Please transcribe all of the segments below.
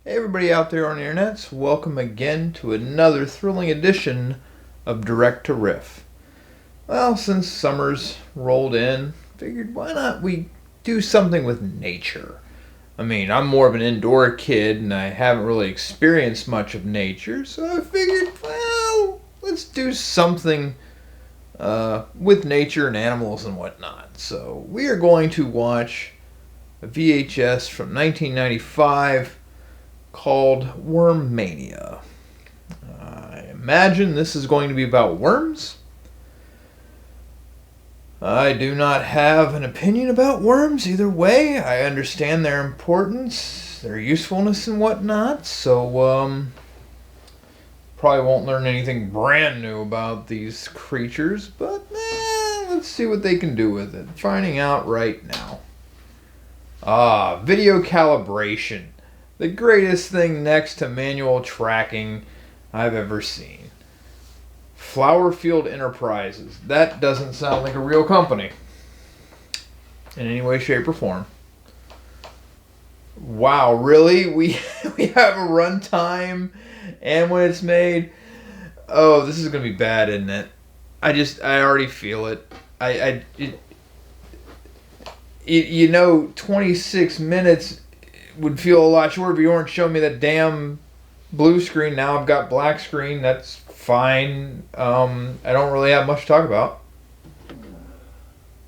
Hey everybody out there on the internets, welcome again to another thrilling edition of Direct to Riff. Well, since summer's rolled in, figured why not we do something with nature. I mean, I'm more of an indoor kid and I haven't really experienced much of nature, so I figured, well, let's do something with nature and animals and whatnot. So we are going to watch a VHS from 1995 called Wormania. I imagine this is going to be about worms. I do not have an opinion about worms either way. I understand their importance, their usefulness and whatnot, so probably won't learn anything brand new about these creatures, but let's see what they can do with it. Finding out right now. Video calibration. The greatest thing next to manual tracking I've ever seen. Flowerfield Enterprises. That doesn't sound like a real company in any way, shape, or form. Wow, really? We have a runtime and when it's made? Oh, this is going to be bad, isn't it? I already feel it. 26 minutes would feel a lot shorter if you weren't showing me that damn blue screen. Now I've got black screen. That's fine. I don't really have much to talk about.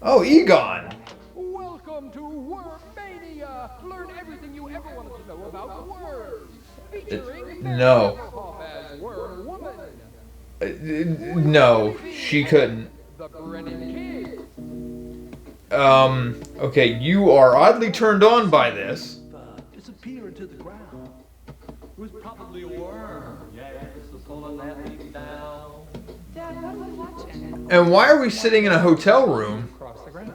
Oh, Egon. Welcome to Wormania. Learn everything you ever wanted to know about worms. Featuring No. as Worm Woman. No, she couldn't. The Brennan Kid. Okay, you are oddly turned on by this. Disappear into the ground. It was probably a worm. Yes, the pulling that leaf down. Dad, what are we watching? And why are we sitting in a hotel room? Across the ground.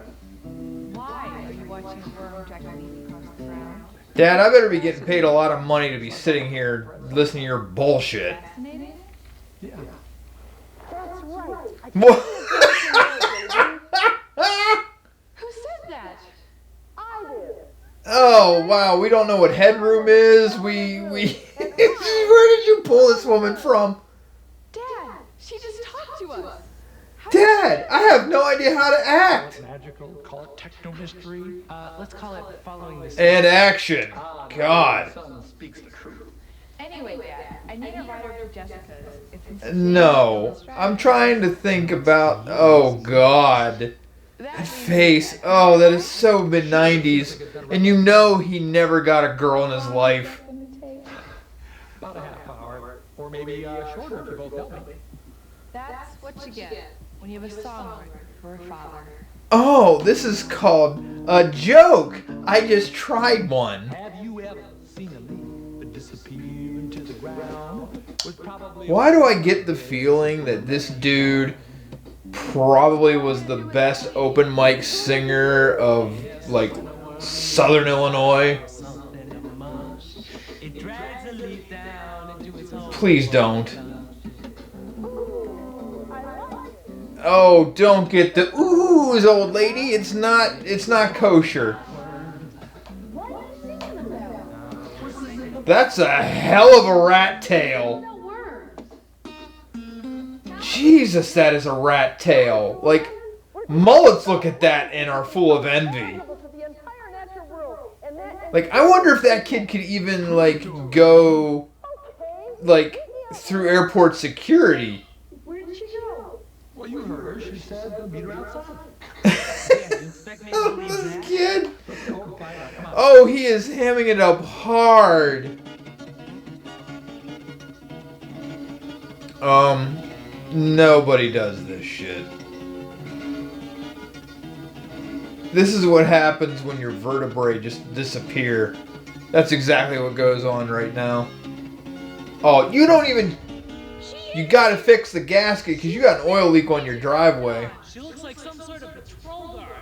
Why are you watching a worm drag a leaf across the ground? Dad, I better be getting paid a lot of money to be sitting here listening to your bullshit. Fascinating? Yeah. That's right. What? Who said that? I did. Oh, wow, we don't know what headroom is. Where did you pull this woman from? Dad, she just talked to us. Dad, I have no idea how to act. Magical, call it techno history. Let's call it following this. And action. God. Son speaks the truth. Anyway, Dad, I need a writer for Jessica's. It's No, I'm trying to think about. Oh, God. That face. Oh, that is so mid-90s. And you know he never got a girl in his life. About a half hour, or maybe shorter if you both help me. That's what you get when you have a song for a father. Oh, this is called a joke. I just tried one. Have you ever seen a leaf disappear into the ground? Was probably Why do I get the feeling that this dude probably was the best open mic singer of, like, Southern Illinois? Something in the mush. It drags a leaf down into its home. Please don't. Oh, don't get the oohs, old lady. It's not kosher. What are you singing about? That's a hell of a rat tail. No worms. Jesus, that is a rat tail. Like, mullets look at that and are full of envy. To the entire natural world, and that Like, I wonder if that kid could even, like, go, like, through airport security. Where did she go? Well, you heard her. She said they'll meet her outside. Expect me to believe This that? kid. Let's go and find out. Come on. Oh, he is hamming it up hard. Nobody does this shit. This is what happens when your vertebrae just disappear. That's exactly what goes on right now. Oh, you don't even... You gotta fix the gasket because you got an oil leak on your driveway. She looks like some sort of patrol guard.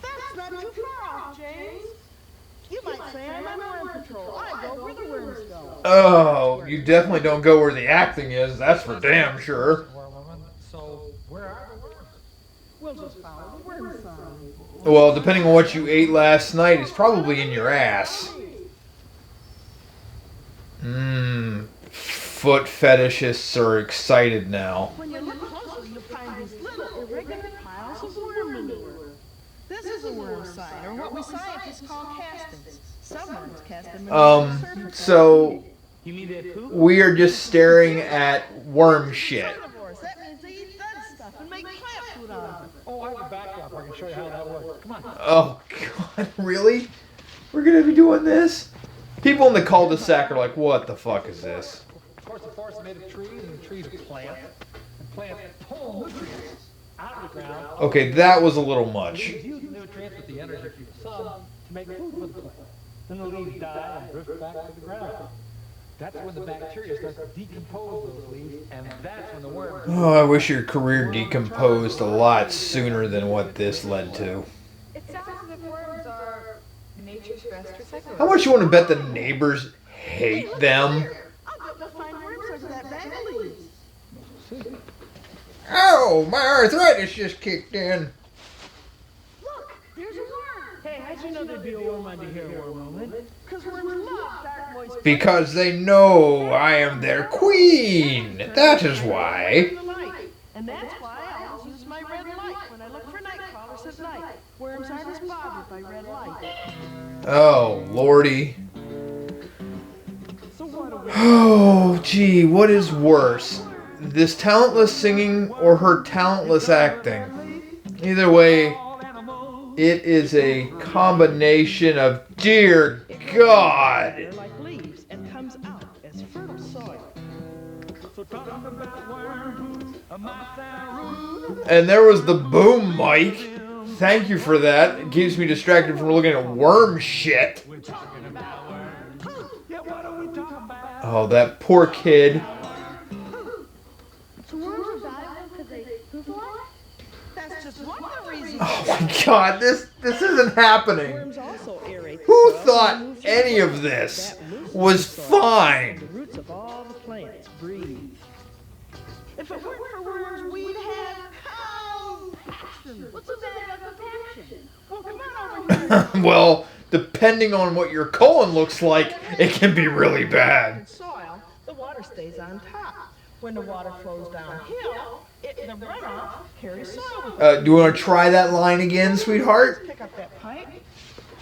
That's not too far off, James. You might say I'm on worm patrol. I go where the worms go. Oh, you definitely don't go where the acting is. That's for damn sure. So, where are the worms? We'll just follow the worm sign. Well, depending on what you ate last night, it's probably in your ass. Foot fetishists are excited now. When you look closely, you'll find these little irregular piles of worm manure. This is a worm sign, or what we scientists call castings. Some worms cast them in the surface. So You mean that poop? we are just staring at worm shit. Carnivores, that means they eat dead stuff and make plant food out of it. Oh, I have a backdrop. I can show you how that works. Come on. Oh God, really? We're gonna be doing this? People in the cul-de-sac are like, what the fuck is this? Of course, the forest is made of trees, and the trees plant. And plants pull nutrients out of the ground. Okay, that was a little much. Leaves use the nutrients with the energy from the sun to make food for the plant. Then the leaves die and drift back to the ground. That's when the bacteria starts to decompose those leaves, and that's when the worms. Oh, I wish your career decomposed a lot sooner than what this led to. It sounds as if worms are nature's best recycler. How much you want to bet the neighbors hate them? I'll bet we'll find worms under that bag of leaves. Oh, my arthritis just kicked in. Look, there's a worm. Hey, how'd you know there'd be a worm under here, Wormwoman? Because worms love dark, moist Because they know I am their queen. That is why. the light. And that's why I always use my red light when I look for night crawlers at night. Worms aren't as bothered by red light. Oh, lordy. So what do we Oh, gee, what is worse? This talentless singing or her talentless acting? Either way, it is a combination of dear God. They're like leaves and comes out as fertile soil. So talk about worms, my sound. And there was the boom mic. Thank you for that. It keeps me distracted from looking at worm shit. We're talking about worms. Yeah, what are we talking about? Oh, that poor kid. So worms are valuable because they poop a lot? That's just one of the reasons. Oh my God, this isn't happening. Worms also aerate the Who soil thought and move any the of this that loosens was the soil. fine? The roots of all the plants breathe. If it weren't for worms, we'd have compaction. What's so bad about compaction? Well, come on over here. Well, depending on what your colon looks like, it can be really bad. In soil, the water stays on top. When the water flows downhill, the runoff carries soil with it. Do you want to try that line again, sweetheart? Pick up that pipe.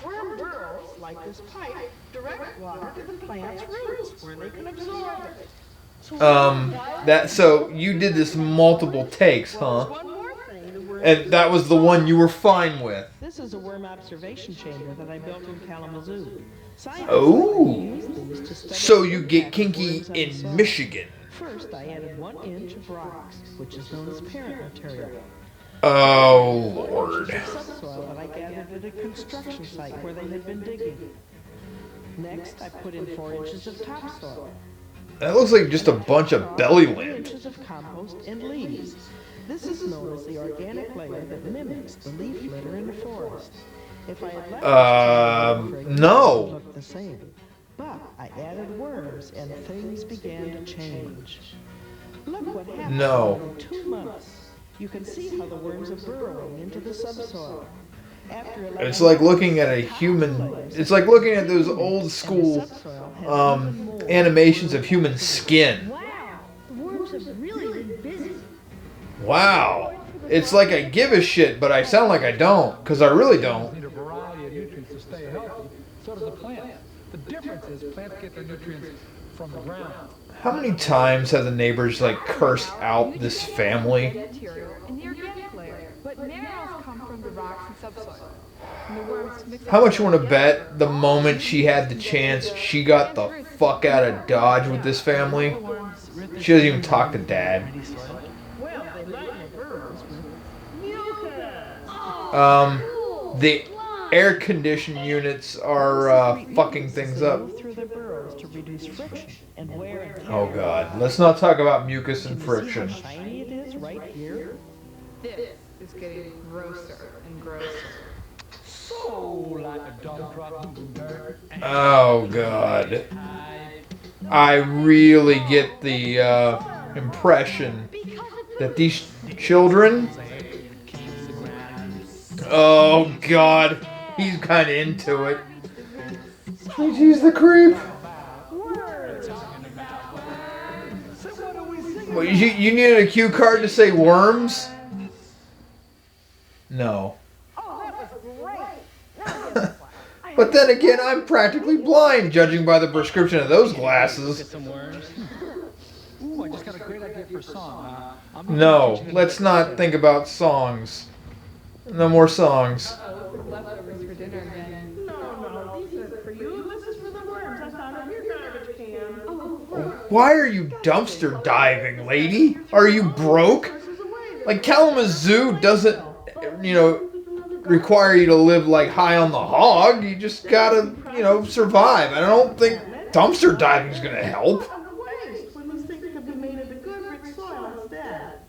Worm burrows, like this pipe, direct water to the plant's roots where they can absorb it. So you did this multiple takes, huh? One more thing, the worm And that was the one you were fine with. This is a worm observation chamber that I built in Kalamazoo. Scientists Oh. use these to study So you get worms kinky on the in soil. Michigan. First, I added 1 inch of rocks, which is known as parent material. Oh, Lord. Subsoil that I gathered at a construction site where they had been digging. Next, I put in 4 inches of topsoil. That looks like just a bunch of belly 3 lint. inches of compost and leaves. This is known as the organic layer that mimics the leaf litter in the forest. If I had left it, no. it would look the same. But I added worms and things began to change. Look what happened No. in 2 months. You can see how the worms are burrowing into the subsoil. After It's like looking at a human. It's like looking at those old school animations of human skin. Wow, the worms have really been busy. Wow. It's like I give a shit, but I sound like I don't, because I really don't. Need a variety of nutrients to stay healthy. So does the plant. The difference is plants get their nutrients from the ground. How many times have the neighbors like cursed out this family? Material in the organic layer, but minerals come from the rocks and subsoil. And the worms mix How much you want to bet the moment she had the chance, she got the fuck out of Dodge with this family? She doesn't even talk to Dad. Well, they line the burrows with mucus. The air conditioning units are fucking things up. Move through their burrows to reduce friction and wear and tear. Oh God, let's not talk about mucus and friction. See how shiny it is right here? This is getting grosser and grosser. So like a dump truck moving dirt. Oh God. I really get the impression that these children. Oh God, he's kind of into it. He's the creep. Worms. Well, you needed a cue card to say worms? No. Oh, that was great. Now give it a try. But then again, I'm practically blind, judging by the prescription of those Get glasses. some worms. Ooh, I just got a great idea for a song. No, let's not think about songs. No more songs. Leftovers for dinner again. No, these are for you. This is for the worms I found in your garbage can. Why are you dumpster diving, lady? Are you broke? Like, Kalamazoo doesn't, require you to live, like, high on the hog. You just gotta, survive. I don't think dumpster diving's gonna help. Of the waste when these things could be made into good, rich soil instead.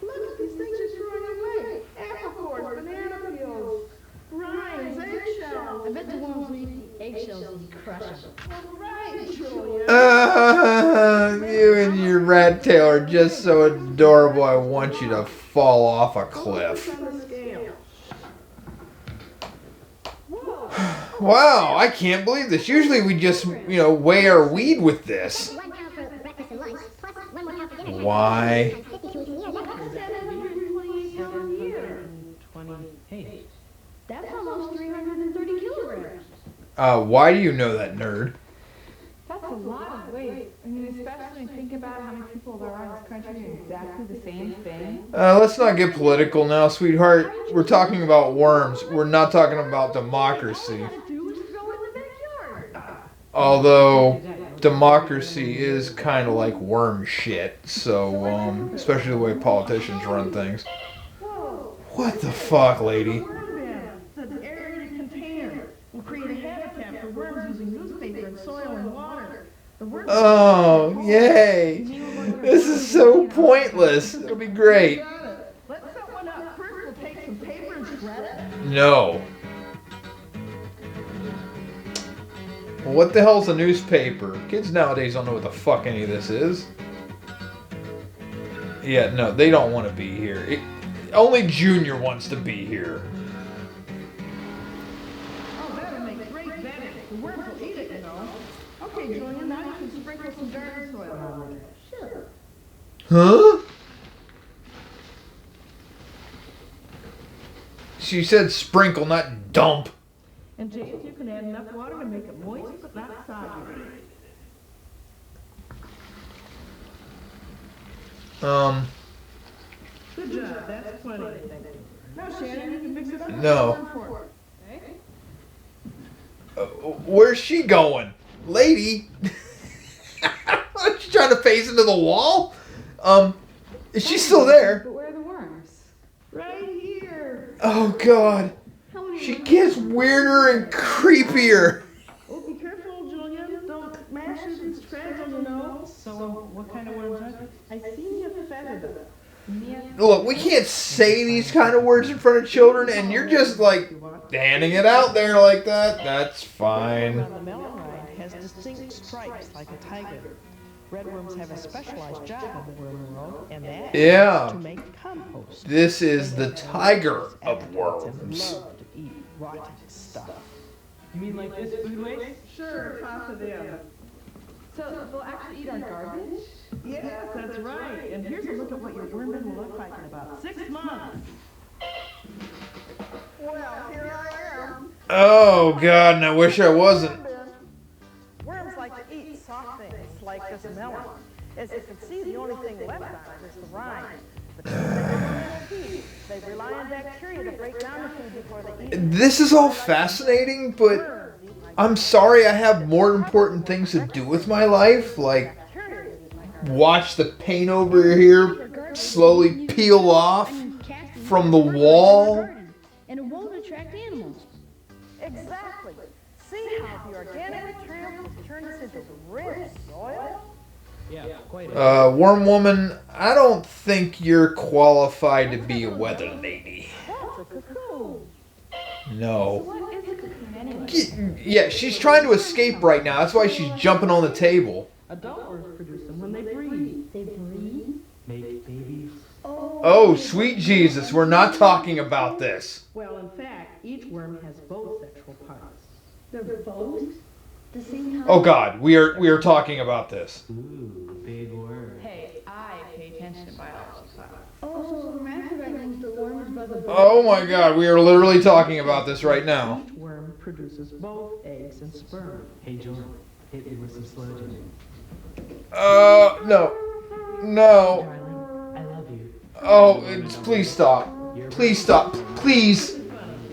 Look at these things you're throwing away. Apple cores, banana peels, rinds, eggshells. I bet the ones we eat the eggshells and you crush them. Right, Julia. You and your rat tail are just so adorable. I want you to fall off a cliff. On the scale. Wow, I can't believe this. Usually we just, weigh our weed with this. 1 pound for breakfast and lunch, plus 1 more pound for dinner. Why? 52 weeks a year. That's 728 pounds a year. 28. That's almost 330 kilograms. Why do you know that, nerd? That's a lot of weight. I mean, especially when you think about how many people there are in this country doing exactly the same thing. Let's not get political now, sweetheart. We're talking about worms. We're not talking about democracy. Do is throw in the backyard. Although, democracy is kind of like worm shit. So, especially the way politicians run things. Whoa. What the fuck, lady? Worm bin. It's an aerated container. Will create a habitat for worms using newspaper and soil and water. The worms. Oh, yay. This is so pointless. It'll be great. Let's set one up. First, we'll take some paper and shred it. No. Well, what the hell's a newspaper? Kids nowadays don't know what the fuck any of this is. Yeah, no, they don't want to be here. Only Junior wants to be here. Oh, that'll make great bedding. The worms will eat it, Okay, Julia, now you can sprinkle some garden soil on it. Sure. Huh? She said sprinkle, not dump. And James, you can add enough water to make it moist but not soggy. Good job. That's plenty. Now, Shannon, you can mix it up. No. Where's she going? Lady? Is she trying to face into the wall? Is she still there? But where are the worms? Right here. Oh, God. She gets weirder and creepier. Oh, be careful, Julia. Don't mash it. It's fragile, So, what kind of worms are they? I seen you feathered it. Look, we can't say these kind of words in front of children, and you're just, like, handing it out there like that. That's fine. The melon rind has distinct stripes like a tiger. Redworms have a specialized job in the worm world, and that Yeah. is to make compost. This is the tiger of worms. Love to eat rotten stuff. You mean like this food waste? Sure, toss it in. So they'll actually eat our garbage? Yes, that's right. And here's a look at what your worm bin will look like in about 6 months. Well, here I am. Oh, God, and I wish I wasn't. Worms like to eat soft things like this melon. As you can see, the only thing left on it is the rind. But they rely on bacteria to break down the food before they eat it. This is all fascinating, but I'm sorry I have more important things to do with my life, like watch the paint over here slowly peel off from the wall. And it won't attract animals. Exactly. See how the organic material can turn this into rich soil? Yeah, quite a Worm woman, I don't think you're qualified to be a weather lady. That's a cocoon. No. What is a cocoon anyway? Yeah, she's trying to escape right now. That's why she's jumping on the table. Adult worms produce them when they breed. They breathe. Make babies. Oh, sweet Jesus, we're not talking about this. Well, in fact, each worm has both sexual parts. They're both the same kind. Oh God, we are talking about this. Ooh, big word. Hey, I Oh my god, we are literally talking about this right now. Each worm produces both eggs and sperm. Hey, John, hit me with some slow jam. No. No. Darling, I love you. Oh, please stop. Please stop. Please.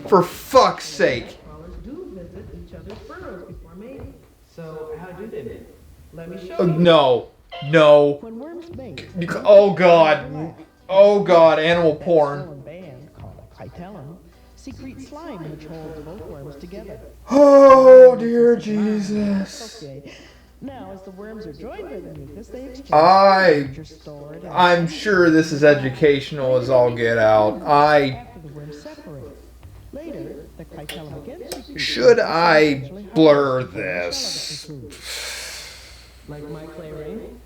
For fuck's sake. Crawlers do visit each other's burrows before mating. So how do they mate? Let me show you. No. No. When worms mate, Oh god. Oh god, animal porn. a band called a clitellum secretes slime which holds both worms together. Oh dear Jesus. Okay. Now, as the worms are joined by the mucus, they exchange which are stored and I'm sure this is educational as all get out. after the worms separate. Later, the clitellum again secretes Should I blur this? like my clay ring?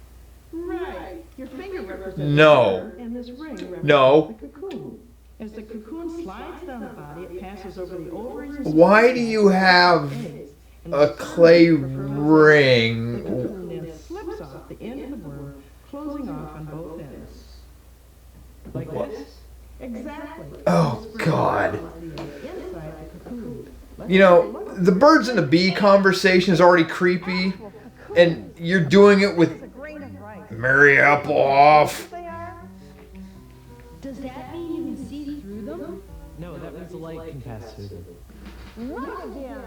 Right. Your finger represents No. the and this ring represents No. the cocoon. As the cocoon slides down the body, it passes over the ovaries and Why do you have eggs. And a the sperm clay is preferred The ring? cocoon then slips off the end of the worm, closing off on both ends. Like this? Exactly. Oh The sperm god. is the egg inside the cocoon. Let's You know, the birds and the bee conversation is already creepy, and you're doing it with It's a grain of rice. Mary Applehoff. They are. Does that mean you can see through them? No, that means the light can pass through them. Right again.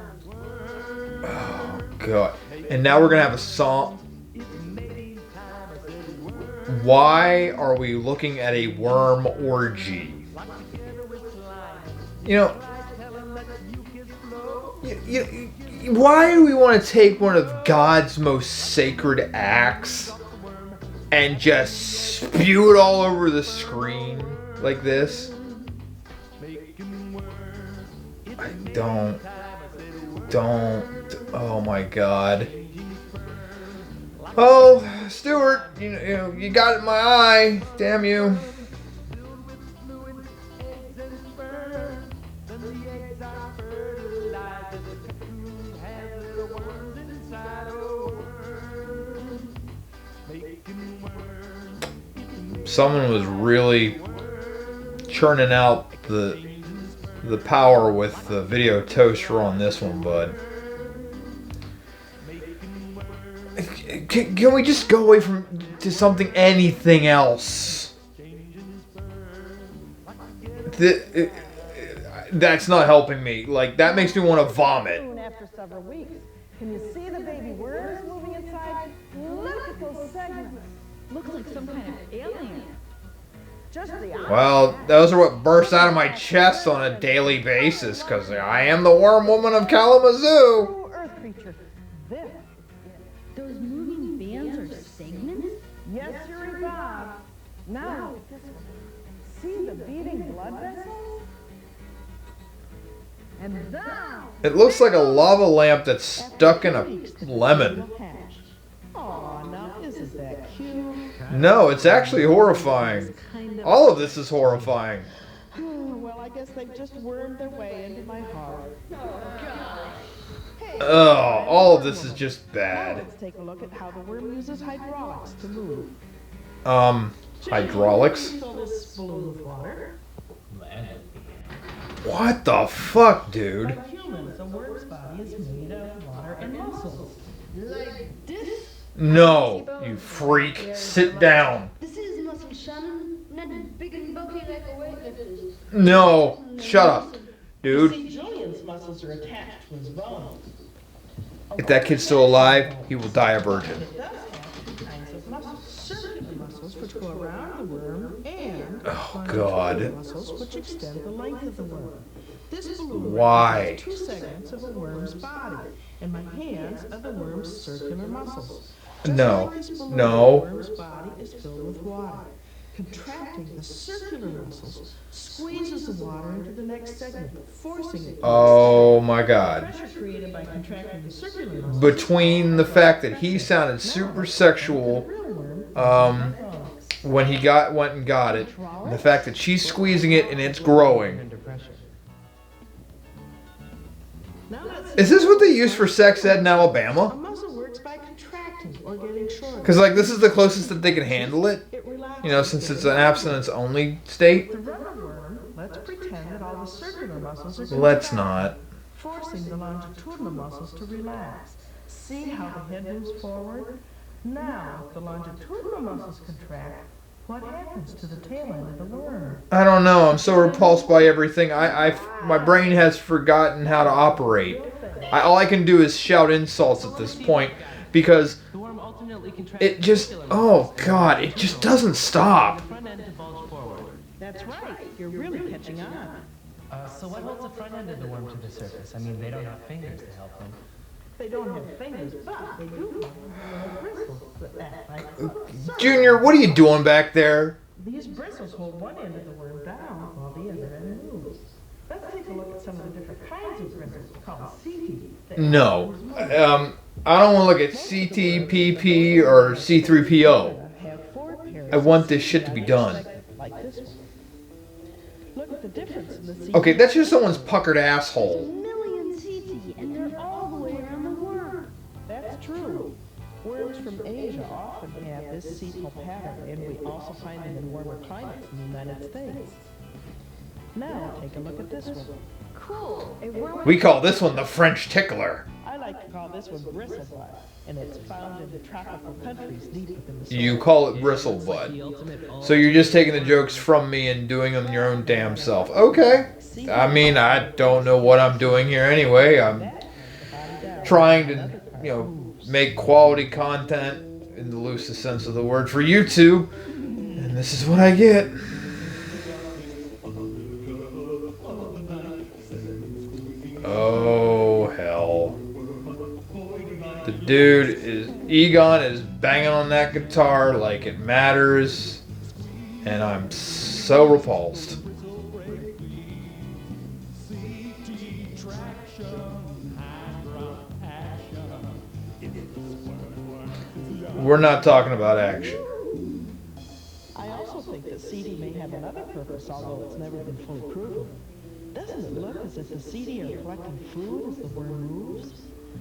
Oh god. And now we're gonna have a song. Why are we looking at a worm orgy? You know, why do we want to take one of God's most sacred acts and just spew it all over the screen like this? I don't. Oh my god. Oh, Stuart, you got it in my eye. Damn you. Someone was really churning out the power with the video toaster on this one, bud. Can we just go away to something, anything else? That's not helping me. Like, that makes me want to vomit. Soon after several weeks, can you see the baby worms moving inside? Look at those segments. Looks like some kind of alien. Just the opposite. Well, those are what bursts out of my chest on a daily basis, because I am the worm woman of Kalamazoo. True Earth creature. This. Those moving bands are segments? Yes, you're Bob. Now look at this one. See the beating blood vessels? And now. It looks like a lava lamp that's stuck in a lemon. Aw, now isn't that cute? No, it's actually horrifying. All of this is horrifying. Well, I guess they just wormed their way into my heart. Ugh, all of this is just Now bad. let's take a look at how the worm uses hydraulics to move. Hydraulics? Fill this balloon with water. What the fuck, dude? Like humans, a worm's body is made of water and muscles. Like this? No, you freak. Sit down. This is muscle, Shannon. Not big and bulky like a weightlifter's. No, shut up, dude. See, Julian's muscles are attached to his bones. If that kid's still alive, he will die a virgin. It does have two kinds of muscles. Circular muscles, which go around the worm, and Oh, God. muscles, which extend the length of the worm. This balloon Why? represents two segments of a worm's body, and my hands are the worm's circular muscles. Just No. like this balloon, No. The worm's body is filled with water. Contracting the circular muscles squeezes the water into the next segment, forcing it. Oh my god. Pressure created by contracting the circular muscles. Between the fact that he sounded super sexual when he went and got it, and the fact that she's squeezing it and it's growing. Under pressure. Now let's Is this what they use for sex ed in A Alabama? muscle works by contracting or getting shorter. Because, like, this is the closest that they can handle it. It relaxes. You know, since it's an abstinence only state. The rubber worm, let's pretend muscles are Let's contracted, not. forcing the longitudinal muscles to relax. See how the head moves forward? Now, if the longitudinal muscles contract, what happens to the tail end of the worm? I don't know. I'm so repulsed by everything. My brain has forgotten how to operate. All I can do is shout insults at this point because The worm alternately contracts it just, oh God, it just doesn't stop. the front end to bulge forward. That's right. You're really catching on. So what holds the front end of the worm to the surface? I mean, they don't have fingers to help them. They don't have fingers, but they do have bristles that act like Junior, what are you doing back there? These bristles hold one end of the worm down while the other end moves. Let's take a look at some of the different kinds of bristles called CT. No. I don't want to look at CTPP or C3PO. Have 4 pairs I want this shit to be done. like this one. Look at the difference in the CT. Okay, that's just someone's puckered asshole. Million CT, and they're all the way around the worm. That's true. Worms from Asia often have this sepal pattern, and we also find them in warmer climates in the United States. Now, take a look at this one. Cool. A worm We call this one the French tickler. I like to call this one bristlebutt, and it's found in the tropical countries deep within the soil. You call it bristlebutt. The ultimate So you're just taking the jokes from me and doing them your own damn self. Okay. I mean, I don't know what I'm doing here anyway. I'm trying to, make quality content in the loosest sense of the word for YouTube. And this is what I get. Oh, hell. The Egon is banging on that guitar like it matters. And I'm so repulsed. We're not talking about action. I also think that CD may have another purpose, although it's never been fully proven. Doesn't it look as if the CD are collecting food as the worm moves?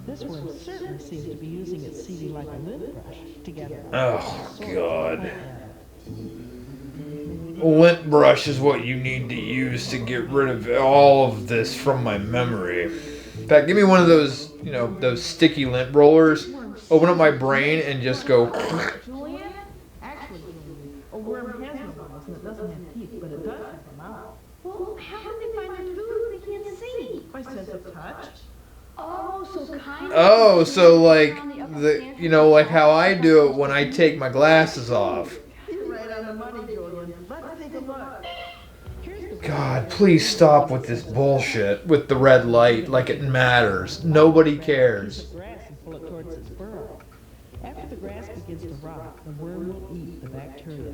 This worm certainly seems to be using its CD like a lint brush to gather. Oh, God. Lint brush is what you need to use to get rid of all of this from my memory. In fact, give me one of those, those sticky lint rollers. Open up my brain and just go. Julian? Actually, Julian, a worm has no mouth and it doesn't have teeth, but it does have a mouth. Well, how can they find their food if they can't see? By sense of touch? Oh, so kind of. Oh, so like like how I do it when I take my glasses off. You're right on the money, Julian. Let's take a look. God, please stop with this bullshit with the red light like it matters. Nobody cares. Grass and pull it towards its burrow. After the grass begins to rot, the worm will eat the bacteria.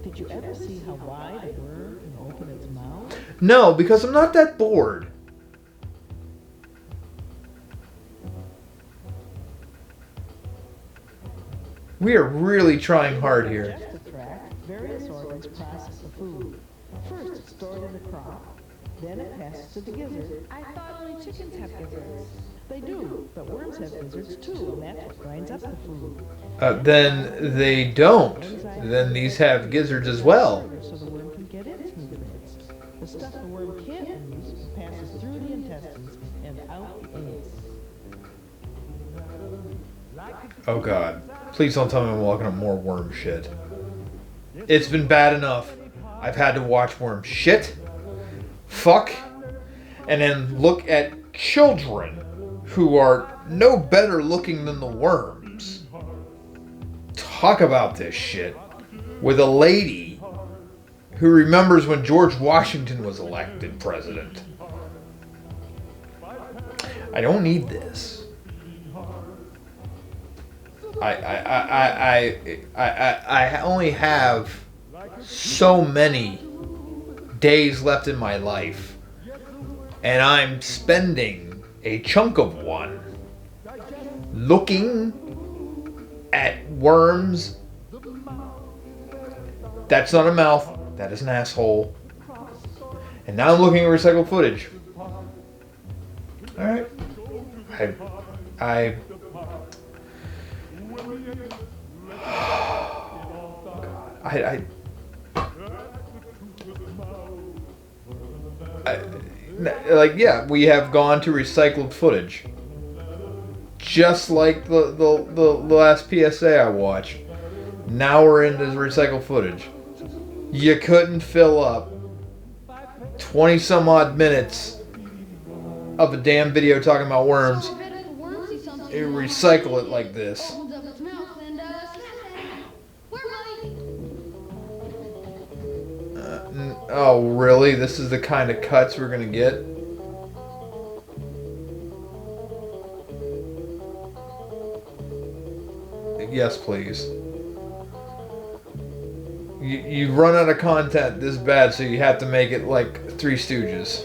Did you ever see how wide a worm can open its mouth? No, because I'm not that bored. We are really trying hard here. Digestive tract, various organs process the food. First, it's stored in the crop. Then it passes to the gizzard. I thought only chickens have gizzards. They do, but worms have gizzards too, and that's what grinds up the food. Then they don't. Then these have gizzards as well. So the worm can get its nutrients. The stuff the worm can't use passes through the intestines and out the anus. Oh God. Please don't tell me I'm walking on more worm shit. It's been bad enough. I've had to watch worm shit, fuck, and then look at children who are no better looking than the worms. Talk about this shit with a lady who remembers when George Washington was elected president. I don't need this. I only have so many days left in my life, and I'm spending a chunk of one looking at worms. That's not a mouth, that is an asshole. And now I'm looking at recycled footage. Alright. Like, yeah, we have gone to recycled footage. Just like the last PSA I watched. Now we're into recycled footage. You couldn't fill up 20 some odd minutes of a damn video talking about worms and recycle it like this. Oh, really? This is the kind of cuts we're gonna get? Yes, please. You run out of content this bad, so you have to make it like Three Stooges.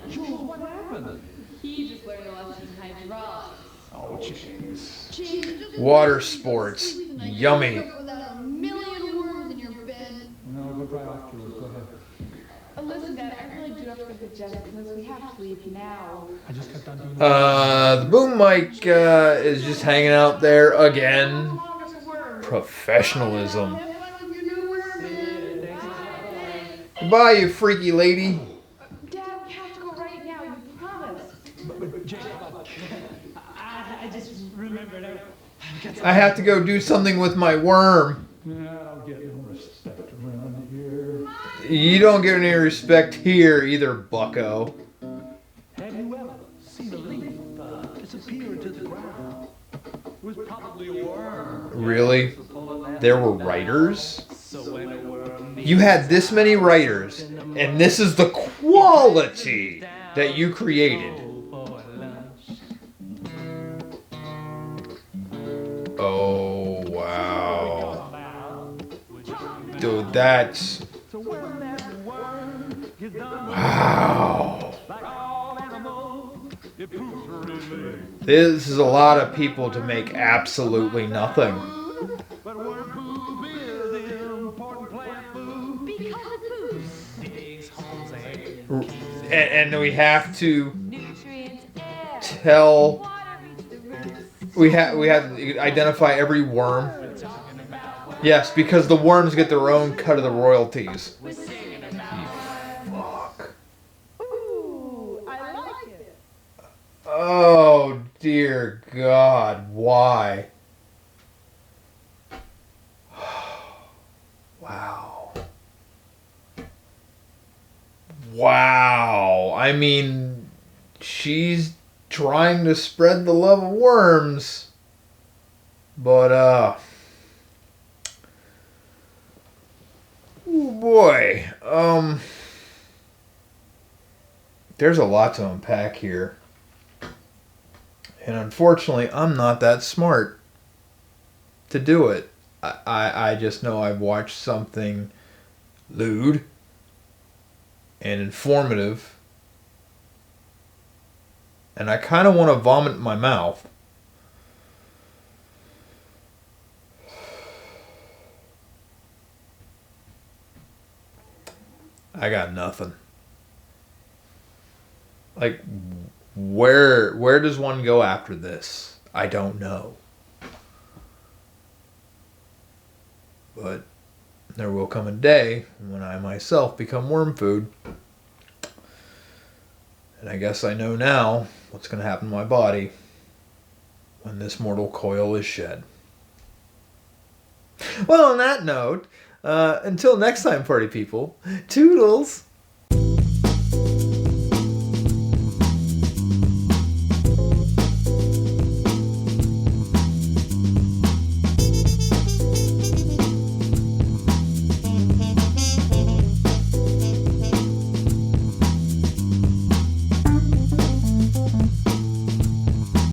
Jules, what happened? He just learned a lesson in hydraulics. Oh, jeez. Water sports. Yummy. Without a million worms in your bed. No, go dry off, Jules. Go ahead. Listen, Dad, I really do have to go to Jessica because we have to leave now. I just got done doing The boom mic is just hanging out there again. Professionalism. Goodbye, you freaky lady. Dad, we have to go right now, you promised. I just remembered. I have to go do something with my worm. I don't get no respect around here. You don't get any respect here either, bucko. Have you ever seen a leaf disappear into the ground? It was probably a worm. Really? There were writers? So when a worm You had this many writers, and this is the quality that you created. Oh, wow. Dude, that's... Wow. This is a lot of people to make absolutely nothing. But worm poop is important plant food. Because it poops. And we have to Nutrients, air, tell... water reach the roots. We have to identify every worm. Yes, because the worms get their own cut of the royalties. You fuck. Ooh, I like it. Oh dear God, why? Wow. Wow. I mean, she's trying to spread the love of worms. But, oh boy. There's a lot to unpack here. And unfortunately, I'm not that smart to do it. I just know I've watched something lewd and informative, and I kind of want to vomit in my mouth. I got nothing. Like, where does one go after this? I don't know. But there will come a day when I myself become worm food. And I guess I know now what's going to happen to my body when this mortal coil is shed. Well, on that note, until next time, party people, toodles!